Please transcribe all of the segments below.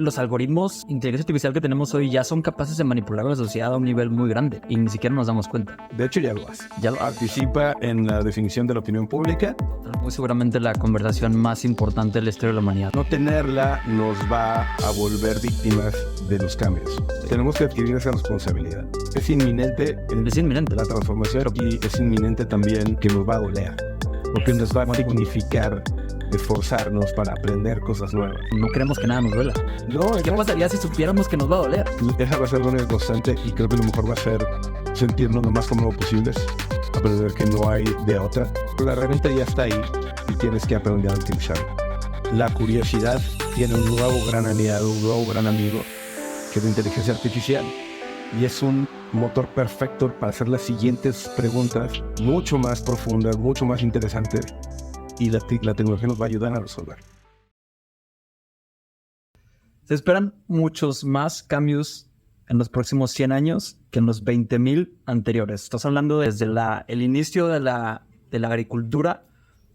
Los algoritmos de inteligencia artificial que tenemos hoy ya son capaces de manipular a la sociedad a un nivel muy grande y ni siquiera nos damos cuenta. De hecho, ya lo hace. Ya lo participa en la definición de la opinión pública. Muy seguramente la conversación más importante de la historia de la humanidad. No tenerla nos va a volver víctimas de los cambios. Tenemos que adquirir esa responsabilidad. Es inminente la transformación y es inminente también que nos va a doler. Porque nos va a significar esforzarnos para aprender cosas nuevas. No queremos que nada nos duela. No, ¿Qué pasaría si supiéramos que nos va a doler? Esa va a ser una constante y creo que lo mejor va a ser sentirnos lo más cómodos posibles, aprender que no hay de otra. La herramienta ya está ahí y tienes que aprender a utilizarla. La curiosidad tiene un nuevo gran aliado, un nuevo gran amigo, que es la inteligencia artificial. Y es un motor perfecto para hacer las siguientes preguntas mucho más profundas, mucho más interesantes. Y la tecnología nos va a ayudar a resolver. Se esperan muchos más cambios en los próximos 100 años que en los 20,000 anteriores. Estás hablando desde el inicio de la agricultura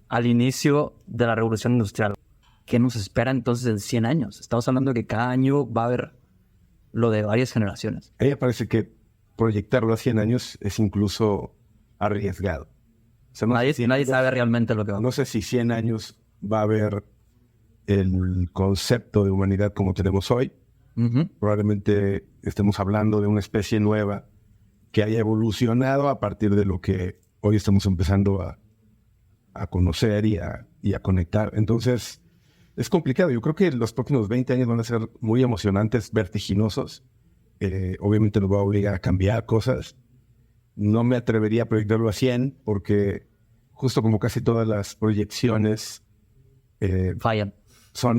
al inicio de la revolución industrial. ¿Qué nos espera entonces en 100 años? Estamos hablando de que cada año va a haber lo de varias generaciones. A mí me parece que proyectarlo a 100 años es incluso arriesgado. O sea, nadie sabe realmente lo que va a pasar. No sé si 100 años va a haber el concepto de humanidad como tenemos hoy. Uh-huh. Probablemente estemos hablando de una especie nueva que haya evolucionado a partir de lo que hoy estamos empezando a conocer y a conectar. Entonces, es complicado. Yo creo que los próximos 20 años van a ser muy emocionantes, vertiginosos. Obviamente nos va a obligar a cambiar cosas. No me atrevería a proyectarlo a 100 porque justo como casi todas las proyecciones fallan.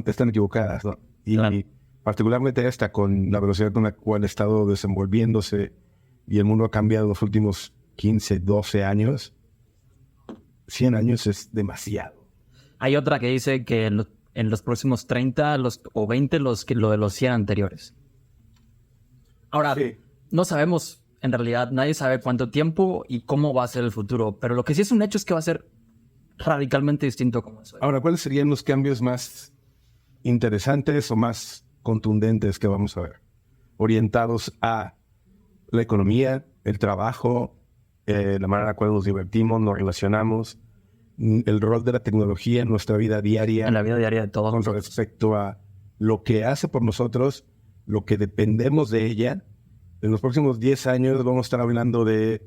Están equivocadas, ¿no? Y particularmente esta, con la velocidad con la cual ha estado desenvolviéndose y el mundo ha cambiado en los últimos 15, 12 años, 100 años es demasiado. Hay otra que dice que en los próximos 30 o 20 lo de los 100 anteriores. Ahora, sí. No sabemos, en realidad, nadie sabe cuánto tiempo y cómo va a ser el futuro, pero lo que sí es un hecho es que va a ser radicalmente distinto como es hoy. Ahora, ¿cuáles serían los cambios más interesantes o más contundentes que vamos a ver? Orientados a la economía, el trabajo, la manera en la cual nos divertimos, nos relacionamos, el rol de la tecnología en nuestra vida diaria. En la vida diaria de todos. Con respecto a lo que hace por nosotros, lo que dependemos de ella. En los próximos 10 años vamos a estar hablando de,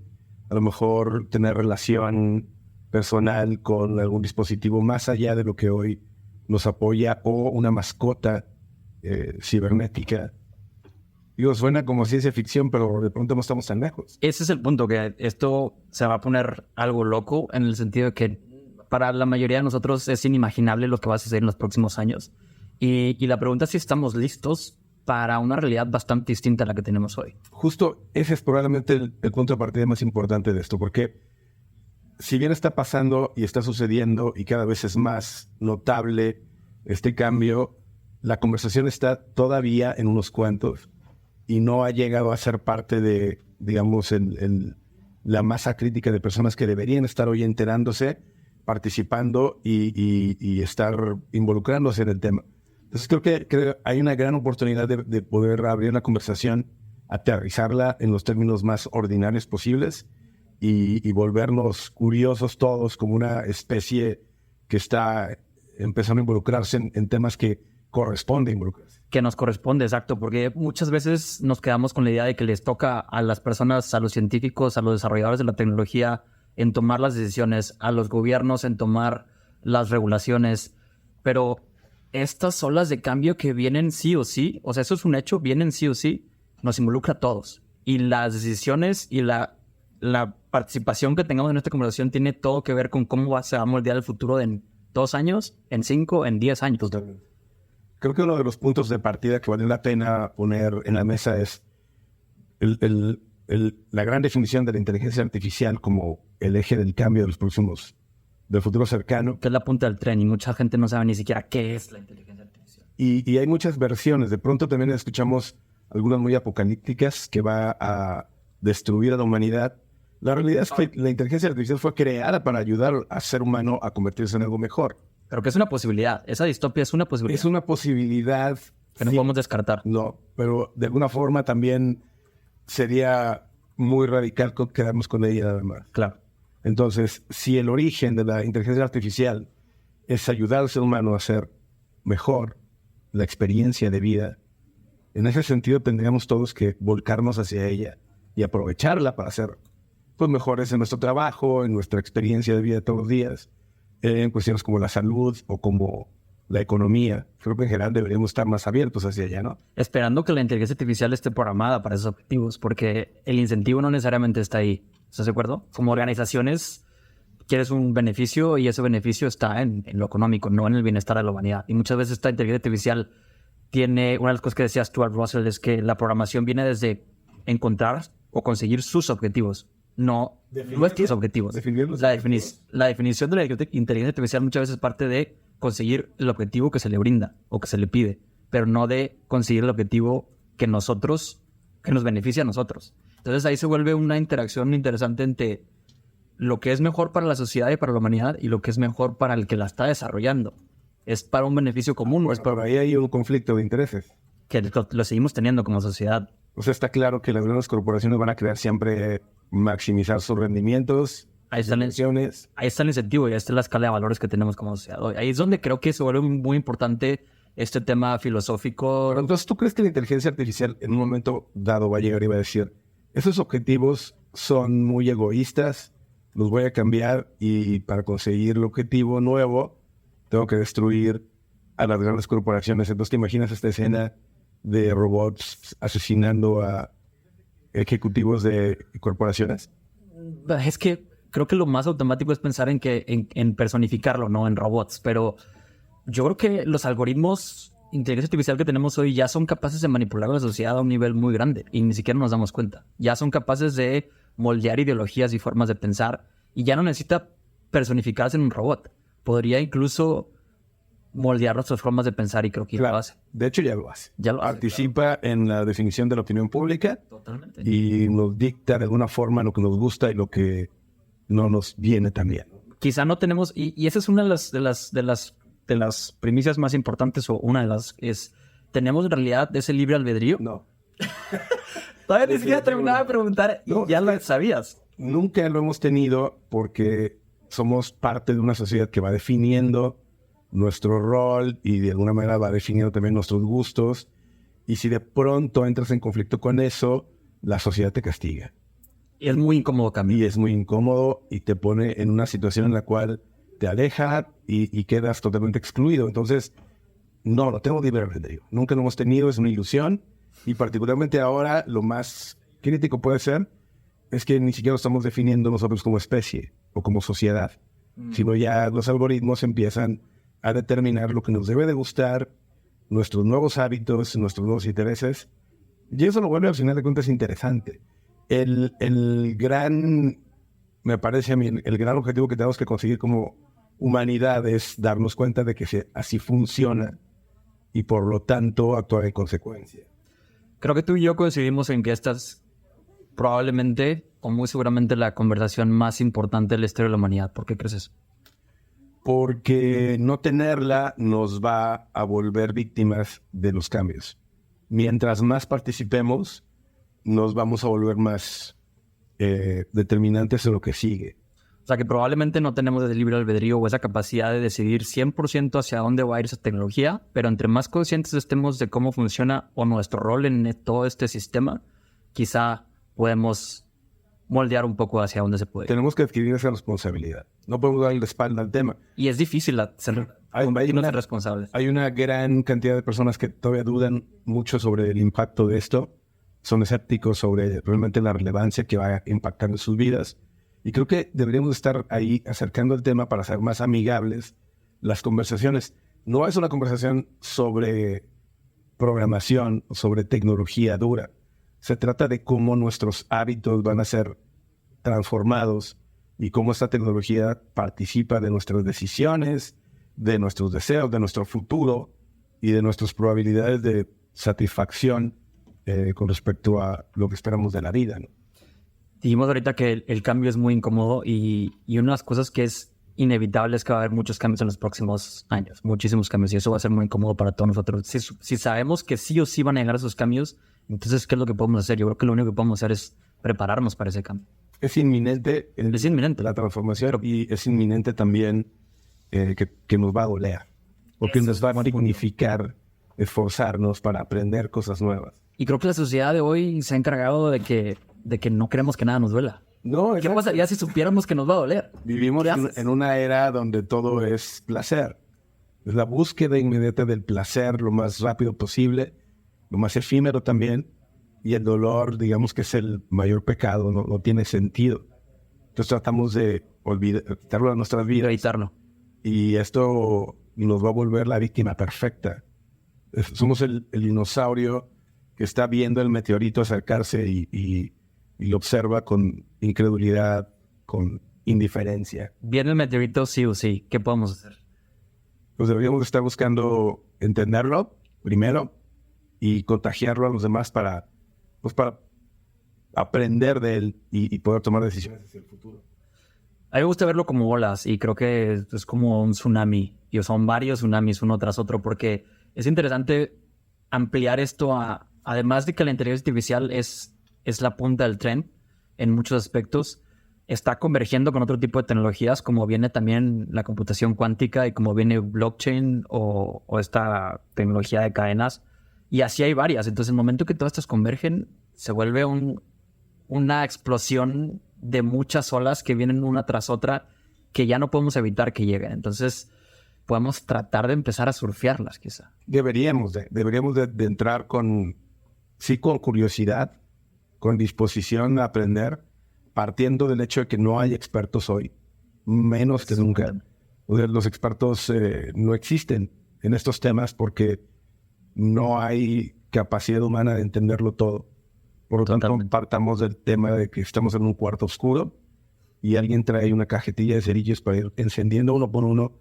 a lo mejor, tener relación personal con algún dispositivo más allá de lo que hoy nos apoya, o una mascota cibernética. Digo, suena como ciencia ficción, pero de pronto no estamos tan lejos. Ese es el punto, que esto se va a poner algo loco en el sentido de que para la mayoría de nosotros es inimaginable lo que va a suceder en los próximos años. Y la pregunta es si estamos listos para una realidad bastante distinta a la que tenemos hoy. Justo ese es probablemente el punto de partida más importante de esto, porque si bien está pasando y está sucediendo y cada vez es más notable este cambio, la conversación está todavía en unos cuantos y no ha llegado a ser parte de, digamos, la masa crítica de personas que deberían estar hoy enterándose, participando y estar involucrándose en el tema. Entonces creo que hay una gran oportunidad de poder abrir la conversación, aterrizarla en los términos más ordinarios posibles y volvernos curiosos todos como una especie que está empezando a involucrarse en temas que corresponde involucrarse. Que nos corresponde, exacto, porque muchas veces nos quedamos con la idea de que les toca a las personas, a los científicos, a los desarrolladores de la tecnología en tomar las decisiones, a los gobiernos en tomar las regulaciones, pero estas olas de cambio que vienen sí o sí, o sea, eso es un hecho, vienen sí o sí, nos involucra a todos. Y las decisiones y la participación que tengamos en esta conversación tiene todo que ver con cómo se va a moldear el futuro en 2 años, en 5, en 10 años. Totalmente. Creo que uno de los puntos de partida que vale la pena poner en la mesa es la gran definición de la inteligencia artificial como el eje del cambio de los próximos, del futuro cercano. Que es la punta del tren y mucha gente no sabe ni siquiera qué es la inteligencia artificial. Y hay muchas versiones. De pronto también escuchamos algunas muy apocalípticas que va a destruir a la humanidad. La realidad es que la inteligencia artificial fue creada para ayudar al ser humano a convertirse en algo mejor. Pero que es una posibilidad. Esa distopia es una posibilidad. Es una posibilidad que no podemos descartar. No, pero de alguna forma también sería muy radical quedarnos con ella nada más. Claro. Entonces, si el origen de la inteligencia artificial es ayudar al ser humano a hacer mejor la experiencia de vida, en ese sentido tendríamos todos que volcarnos hacia ella y aprovecharla para ser pues, mejores en nuestro trabajo, en nuestra experiencia de vida todos los días, en cuestiones como la salud o como la economía. Creo que en general deberíamos estar más abiertos hacia allá, ¿no? Esperando que la inteligencia artificial esté programada para esos objetivos, porque el incentivo no necesariamente está ahí. ¿Estás de acuerdo? Como organizaciones, quieres un beneficio y ese beneficio está en lo económico, no en el bienestar de la humanidad. Y muchas veces esta inteligencia artificial tiene... Una de las cosas que decía Stuart Russell es que la programación viene desde encontrar o conseguir sus objetivos, no nuestros objetivos. La definición de la inteligencia artificial muchas veces parte de conseguir el objetivo que se le brinda o que se le pide, pero no de conseguir el objetivo que nos beneficia a nosotros. Entonces ahí se vuelve una interacción interesante entre lo que es mejor para la sociedad y para la humanidad y lo que es mejor para el que la está desarrollando. Es para un beneficio común. Pues por ahí hay un conflicto de intereses. Que lo seguimos teniendo como sociedad. O sea, está claro que las grandes corporaciones van a querer siempre maximizar sus rendimientos. Ahí está el incentivo y ahí está la escala de valores que tenemos como sociedad hoy. Ahí es donde creo que se vuelve muy importante este tema filosófico. Pero entonces, ¿tú crees que la inteligencia artificial en un momento dado va a llegar y va a decir, esos objetivos son muy egoístas, los voy a cambiar y para conseguir el objetivo nuevo tengo que destruir a las grandes corporaciones? Entonces, ¿te imaginas esta escena de robots asesinando a ejecutivos de corporaciones? Es que creo que lo más automático es pensar en personificarlo, no en robots. Pero yo creo que los algoritmos de inteligencia artificial que tenemos hoy ya son capaces de manipular a la sociedad a un nivel muy grande y ni siquiera nos damos cuenta. Ya son capaces de moldear ideologías y formas de pensar y ya no necesita personificarse en un robot. Podría incluso moldear nuestras formas de pensar y creo que ya lo hace. De hecho, ya lo hace. Participa en la definición de la opinión pública. Totalmente. Y nos dicta de alguna forma lo que nos gusta y lo que no nos viene tan bien. Quizá no tenemos, y esa es una de las primicias más importantes, o una de las es, ¿tenemos en realidad ese libre albedrío? No. Todavía ni siquiera terminaba de preguntar y ya lo sabías. Nunca lo hemos tenido porque somos parte de una sociedad que va definiendo nuestro rol y de alguna manera va definiendo también nuestros gustos. Y si de pronto entras en conflicto con eso, la sociedad te castiga. Y es muy incómodo también. Y es muy incómodo y te pone en una situación en la cual te aleja y quedas totalmente excluido. Entonces, no tengo libre albedrío. Nunca lo hemos tenido, es una ilusión. Y particularmente ahora, lo más crítico puede ser es que ni siquiera lo estamos definiendo nosotros como especie o como sociedad, sino ya los algoritmos empiezan a determinar lo que nos debe de gustar, nuestros nuevos hábitos, nuestros nuevos intereses. Y eso lo vuelve al final de cuentas interesante. Me parece a mí, el gran objetivo que tenemos que conseguir como humanidad es darnos cuenta de que así funciona y por lo tanto actuar en consecuencia. Creo que tú y yo coincidimos en que esta es probablemente o muy seguramente la conversación más importante de la historia de la humanidad. ¿Por qué crees eso? Porque no tenerla nos va a volver víctimas de los cambios. Mientras más participemos, nos vamos a volver más determinantes en lo que sigue. O sea, que probablemente no tenemos ese libre albedrío o esa capacidad de decidir 100% hacia dónde va a ir esa tecnología, pero entre más conscientes estemos de cómo funciona o nuestro rol en todo este sistema, quizá podemos moldear un poco hacia dónde se puede. Tenemos que adquirir esa responsabilidad. No podemos darle la espalda al tema. Y es difícil ser responsables. Hay una gran cantidad de personas que todavía dudan mucho sobre el impacto de esto. Son escépticos sobre realmente la relevancia que va a impactar en sus vidas. Y creo que deberíamos estar ahí acercando el tema para hacer más amigables las conversaciones. No es una conversación sobre programación, sobre tecnología dura. Se trata de cómo nuestros hábitos van a ser transformados y cómo esta tecnología participa de nuestras decisiones, de nuestros deseos, de nuestro futuro y de nuestras probabilidades de satisfacción con respecto a lo que esperamos de la vida, ¿no? Dijimos ahorita que el cambio es muy incómodo y una de las cosas que es inevitable es que va a haber muchos cambios en los próximos años, muchísimos cambios, y eso va a ser muy incómodo para todos nosotros. Si sabemos que sí o sí van a llegar esos cambios, entonces, ¿qué es lo que podemos hacer? Yo creo que lo único que podemos hacer es prepararnos para ese cambio. Es inminente, Es inminente la transformación, y es inminente también que nos va a doler, porque nos va a significar esforzarnos para aprender cosas nuevas. Y creo que la sociedad de hoy se ha encargado de que no queremos que nada nos duela. No, ¿Qué pasaría si supiéramos que nos va a doler? Vivimos en una era donde todo es placer. Es la búsqueda inmediata del placer lo más rápido posible, lo más efímero también, y el dolor, digamos que es el mayor pecado, no tiene sentido. Entonces tratamos de quitarlo de nuestras vidas. Evitarlo. Y esto nos va a volver la víctima perfecta. Somos el dinosaurio que está viendo el meteorito acercarse y lo observa con incredulidad, con indiferencia. Viene el meteorito sí o sí. ¿Qué podemos hacer? Pues deberíamos estar buscando entenderlo primero y contagiarlo a los demás para aprender de él y poder tomar decisiones hacia el futuro. A mí me gusta verlo como olas y creo que es como un tsunami. Y son varios tsunamis uno tras otro porque es interesante ampliar esto además de que la inteligencia artificial es la punta del tren en muchos aspectos, está convergiendo con otro tipo de tecnologías como viene también la computación cuántica y como viene blockchain o esta tecnología de cadenas. Y así hay varias. Entonces, en el momento que todas estas convergen, se vuelve una explosión de muchas olas que vienen una tras otra que ya no podemos evitar que lleguen. Entonces, podemos tratar de empezar a surfearlas, quizá. Deberíamos de entrar con curiosidad, con disposición a aprender, partiendo del hecho de que no hay expertos hoy, menos que nunca. Los expertos no existen en estos temas porque no hay capacidad humana de entenderlo todo. Por lo tanto, partamos del tema de que estamos en un cuarto oscuro y alguien trae una cajetilla de cerillos para ir encendiendo uno por uno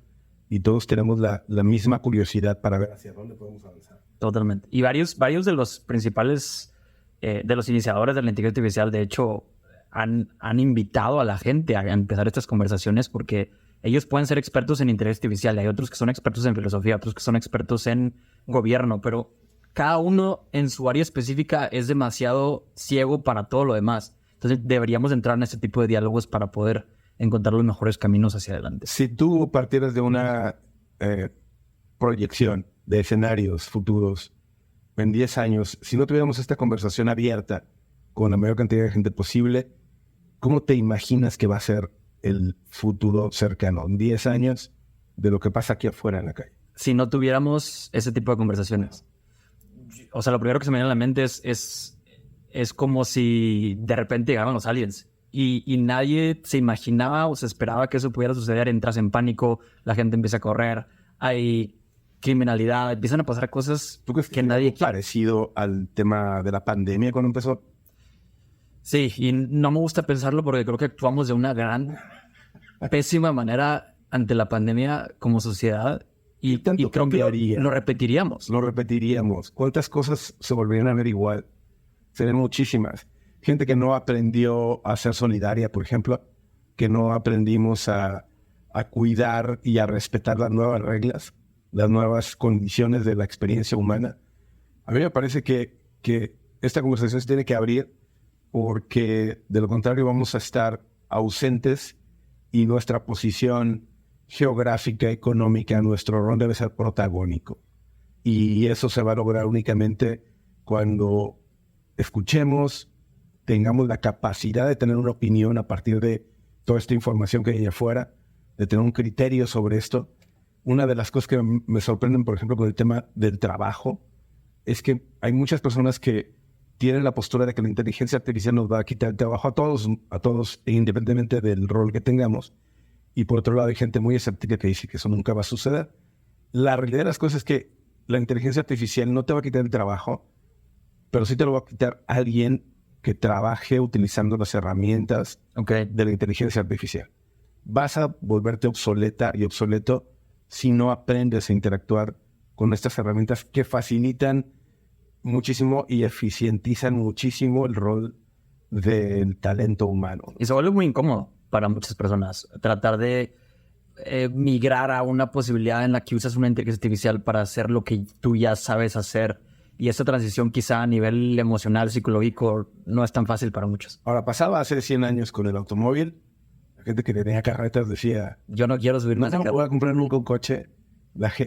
y todos tenemos la misma curiosidad para ver hacia dónde podemos avanzar. Totalmente. Y varios de los principales, de los iniciadores de la inteligencia artificial, de hecho, han invitado a la gente a empezar estas conversaciones porque ellos pueden ser expertos en inteligencia artificial y hay otros que son expertos en filosofía, otros que son expertos en gobierno, pero cada uno en su área específica es demasiado ciego para todo lo demás. Entonces deberíamos entrar en este tipo de diálogos para poder encontrar los mejores caminos hacia adelante. Si tú partieras de una proyección de escenarios futuros en 10 años, si no tuviéramos esta conversación abierta con la mayor cantidad de gente posible, ¿cómo te imaginas que va a ser el futuro cercano? En 10 años de lo que pasa aquí afuera en la calle. Si no tuviéramos ese tipo de conversaciones. O sea, lo primero que se me viene a la mente es como si de repente llegaran los aliens y nadie se imaginaba o se esperaba que eso pudiera suceder. Entras en pánico, la gente empieza a correr, hay criminalidad, empiezan a pasar cosas ¿Tú crees que nadie quiere? Parecido al tema de la pandemia cuando empezó? Sí, y no me gusta pensarlo porque creo que actuamos de una pésima manera ante la pandemia como sociedad y creo que lo repetiríamos. Lo repetiríamos. ¿Cuántas cosas se volverían a ver igual? Serían muchísimas. Gente que no aprendió a ser solidaria, por ejemplo, que no aprendimos a cuidar y a respetar las nuevas reglas, las nuevas condiciones de la experiencia humana. A mí me parece que esta conversación se tiene que abrir porque de lo contrario vamos a estar ausentes y nuestra posición geográfica, económica, nuestro rol debe ser protagónico. Y eso se va a lograr únicamente cuando escuchemos, tengamos la capacidad de tener una opinión a partir de toda esta información que hay afuera, de tener un criterio sobre esto. Una de las cosas que me sorprenden, por ejemplo, con el tema del trabajo, es que hay muchas personas que tienen la postura de que la inteligencia artificial nos va a quitar el trabajo a todos, independientemente del rol que tengamos. Y por otro lado hay gente muy escéptica que dice que eso nunca va a suceder. La realidad de las cosas es que la inteligencia artificial no te va a quitar el trabajo, pero sí te lo va a quitar alguien que trabaje utilizando las herramientas de la inteligencia artificial. Vas a volverte obsoleta y obsoleto si no aprendes a interactuar con estas herramientas que facilitan muchísimo y eficientizan muchísimo el rol del talento humano. Y se vuelve muy incómodo para muchas personas tratar de migrar a una posibilidad en la que usas una inteligencia artificial para hacer lo que tú ya sabes hacer. Y esta transición quizá a nivel emocional, psicológico, no es tan fácil para muchos. Ahora, pasaba hace 100 años con el automóvil. La gente que tenía carretas decía, yo no quiero subirme a ese no carro. voy a comprar nunca un coche.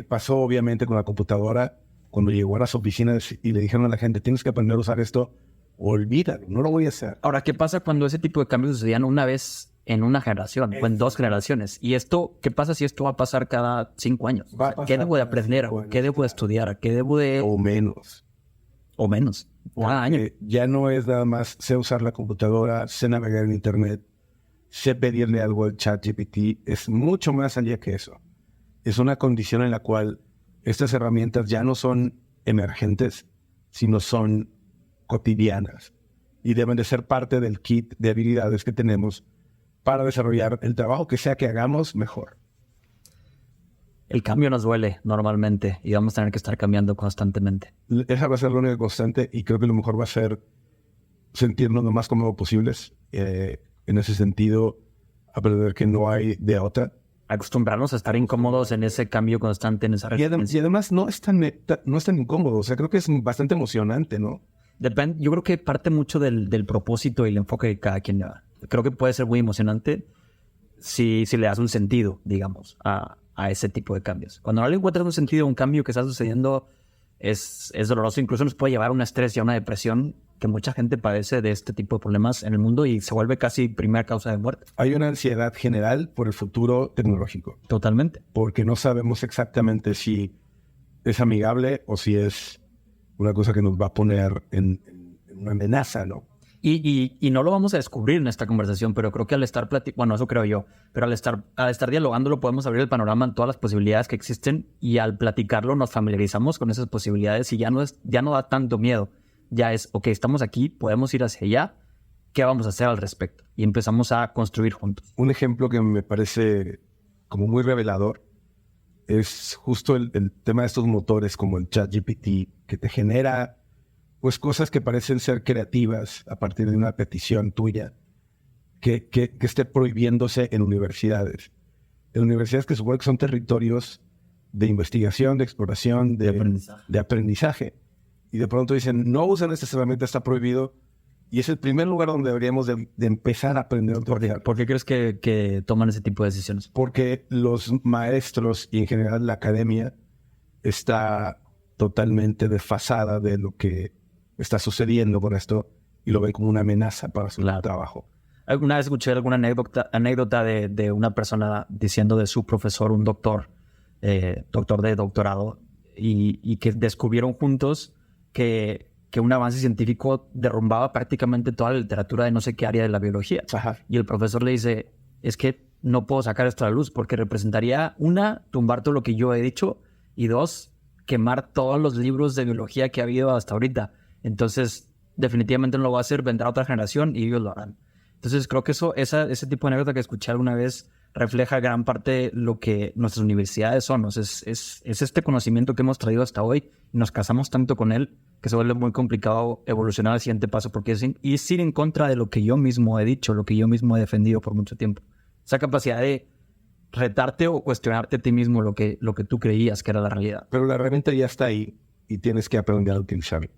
Pasó obviamente con la computadora. Cuando llegó a las oficinas y le dijeron a la gente, tienes que aprender a usar esto, olvídalo, no lo voy a hacer. Ahora, ¿qué pasa cuando ese tipo de cambios sucedían una vez en una generación o en 2 generaciones? Y esto, ¿qué pasa si esto va a pasar cada 5 años? ¿Qué debo de aprender? ¿Qué debo de estudiar? ¿Qué debo de...? O menos. O menos. Cada año. Ya no es nada más sé usar la computadora, sé navegar en internet, sé pedirle algo al ChatGPT. Es mucho más allá que eso. Es una condición en la cual estas herramientas ya no son emergentes, sino son cotidianas y deben de ser parte del kit de habilidades que tenemos para desarrollar el trabajo que sea que hagamos mejor. El cambio nos duele normalmente y vamos a tener que estar cambiando constantemente. Esa va a ser la única constante y creo que lo mejor va a ser sentirnos lo más cómodos posibles. En ese sentido, aprender que no hay de otra. Acostumbrarnos a estar incómodos en ese cambio constante, en esa Y además no es tan incómodo. O sea, creo que es bastante emocionante, ¿no? Yo creo que parte mucho del propósito y el enfoque de cada quien. Creo que puede ser muy emocionante si le das un sentido, digamos, a ese tipo de cambios. Cuando no le encuentras un sentido a un cambio que está sucediendo, es doloroso. Incluso nos puede llevar a un estrés y a una depresión que mucha gente padece de este tipo de problemas en el mundo y se vuelve casi primera causa de muerte. Hay una ansiedad general por el futuro tecnológico. Totalmente. Porque no sabemos exactamente si es amigable o si es una cosa que nos va a poner en una amenaza, ¿no? Y no lo vamos a descubrir en esta conversación, pero creo que al estar bueno, eso creo yo, pero al estar dialogándolo podemos abrir el panorama en todas las posibilidades que existen y al platicarlo nos familiarizamos con esas posibilidades y ya no da tanto miedo. Ya es, ok, estamos aquí, podemos ir hacia allá, ¿qué vamos a hacer al respecto? Y empezamos a construir juntos. Un ejemplo que me parece como muy revelador es justo el tema de estos motores como el ChatGPT, que te genera pues cosas que parecen ser creativas a partir de una petición tuya, que esté prohibiéndose en universidades. En universidades que supongo que son territorios de investigación, de exploración, de aprendizaje. Y de pronto dicen, no usan estas herramientas, está prohibido. Y es el primer lugar donde deberíamos de empezar a aprender. ¿Por qué crees que toman ese tipo de decisiones? Porque los maestros y en general la academia está totalmente desfasada de lo que está sucediendo con esto y lo ven como una amenaza para su trabajo. Alguna vez escuché alguna anécdota de una persona diciendo de su profesor, un doctor de doctorado, y que descubrieron juntos que un avance científico derrumbaba prácticamente toda la literatura de no sé qué área de la biología. Ajá. Y el profesor le dice, es que no puedo sacar esto a la luz porque representaría, 1, tumbar todo lo que yo he dicho, y 2, quemar todos los libros de biología que ha habido hasta ahorita. Entonces, definitivamente no lo va a hacer, vendrá otra generación y ellos lo harán. Entonces, creo que ese tipo de anécdota que escuché alguna vez refleja gran parte lo que nuestras universidades son. Es este conocimiento que hemos traído hasta hoy y nos casamos tanto con él que se vuelve muy complicado evolucionar al siguiente paso porque es ir en contra de lo que yo mismo he dicho, lo que yo mismo he defendido por mucho tiempo. Esa capacidad de retarte o cuestionarte a ti mismo lo que tú creías que era la realidad. Pero la herramienta ya está ahí y tienes que aprender a utilizarla.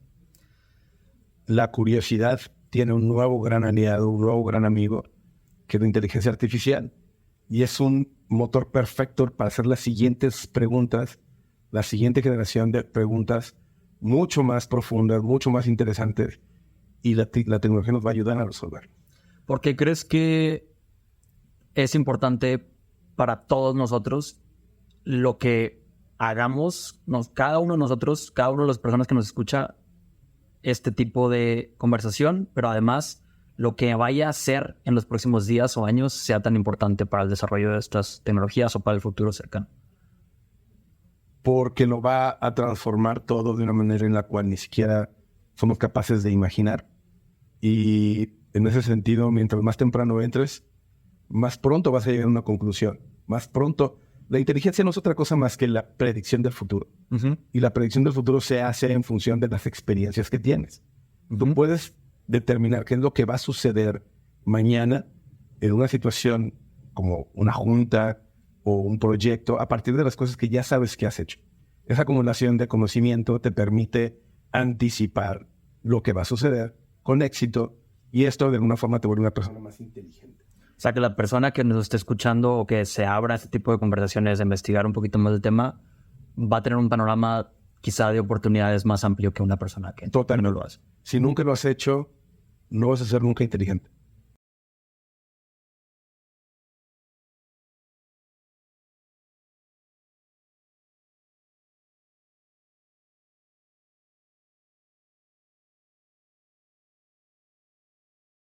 La curiosidad tiene un nuevo gran aliado, un nuevo gran amigo, que es la inteligencia artificial. Y es un motor perfecto para hacer las siguientes preguntas, la siguiente generación de preguntas mucho más profundas, mucho más interesantes. Y la tecnología nos va a ayudar a resolver. ¿Por qué crees que es importante para todos nosotros lo que hagamos, cada uno de nosotros, cada una de las personas que nos escucha, este tipo de conversación, pero además lo que vaya a ser en los próximos días o años sea tan importante para el desarrollo de estas tecnologías o para el futuro cercano? Porque lo va a transformar todo de una manera en la cual ni siquiera somos capaces de imaginar. Y en ese sentido, mientras más temprano entres, más pronto vas a llegar a una conclusión. Más pronto. La inteligencia no es otra cosa más que la predicción del futuro. Uh-huh. Y la predicción del futuro se hace en función de las experiencias que tienes. Tú puedes determinar qué es lo que va a suceder mañana en una situación como una junta, o un proyecto a partir de las cosas que ya sabes que has hecho. Esa acumulación de conocimiento te permite anticipar lo que va a suceder con éxito y esto de alguna forma te vuelve una persona más inteligente. O sea, que la persona que nos esté escuchando o que se abra a este tipo de conversaciones, de investigar un poquito más del tema, va a tener un panorama quizá de oportunidades más amplio que una persona que no lo hace. Si nunca lo has hecho, no vas a ser nunca inteligente.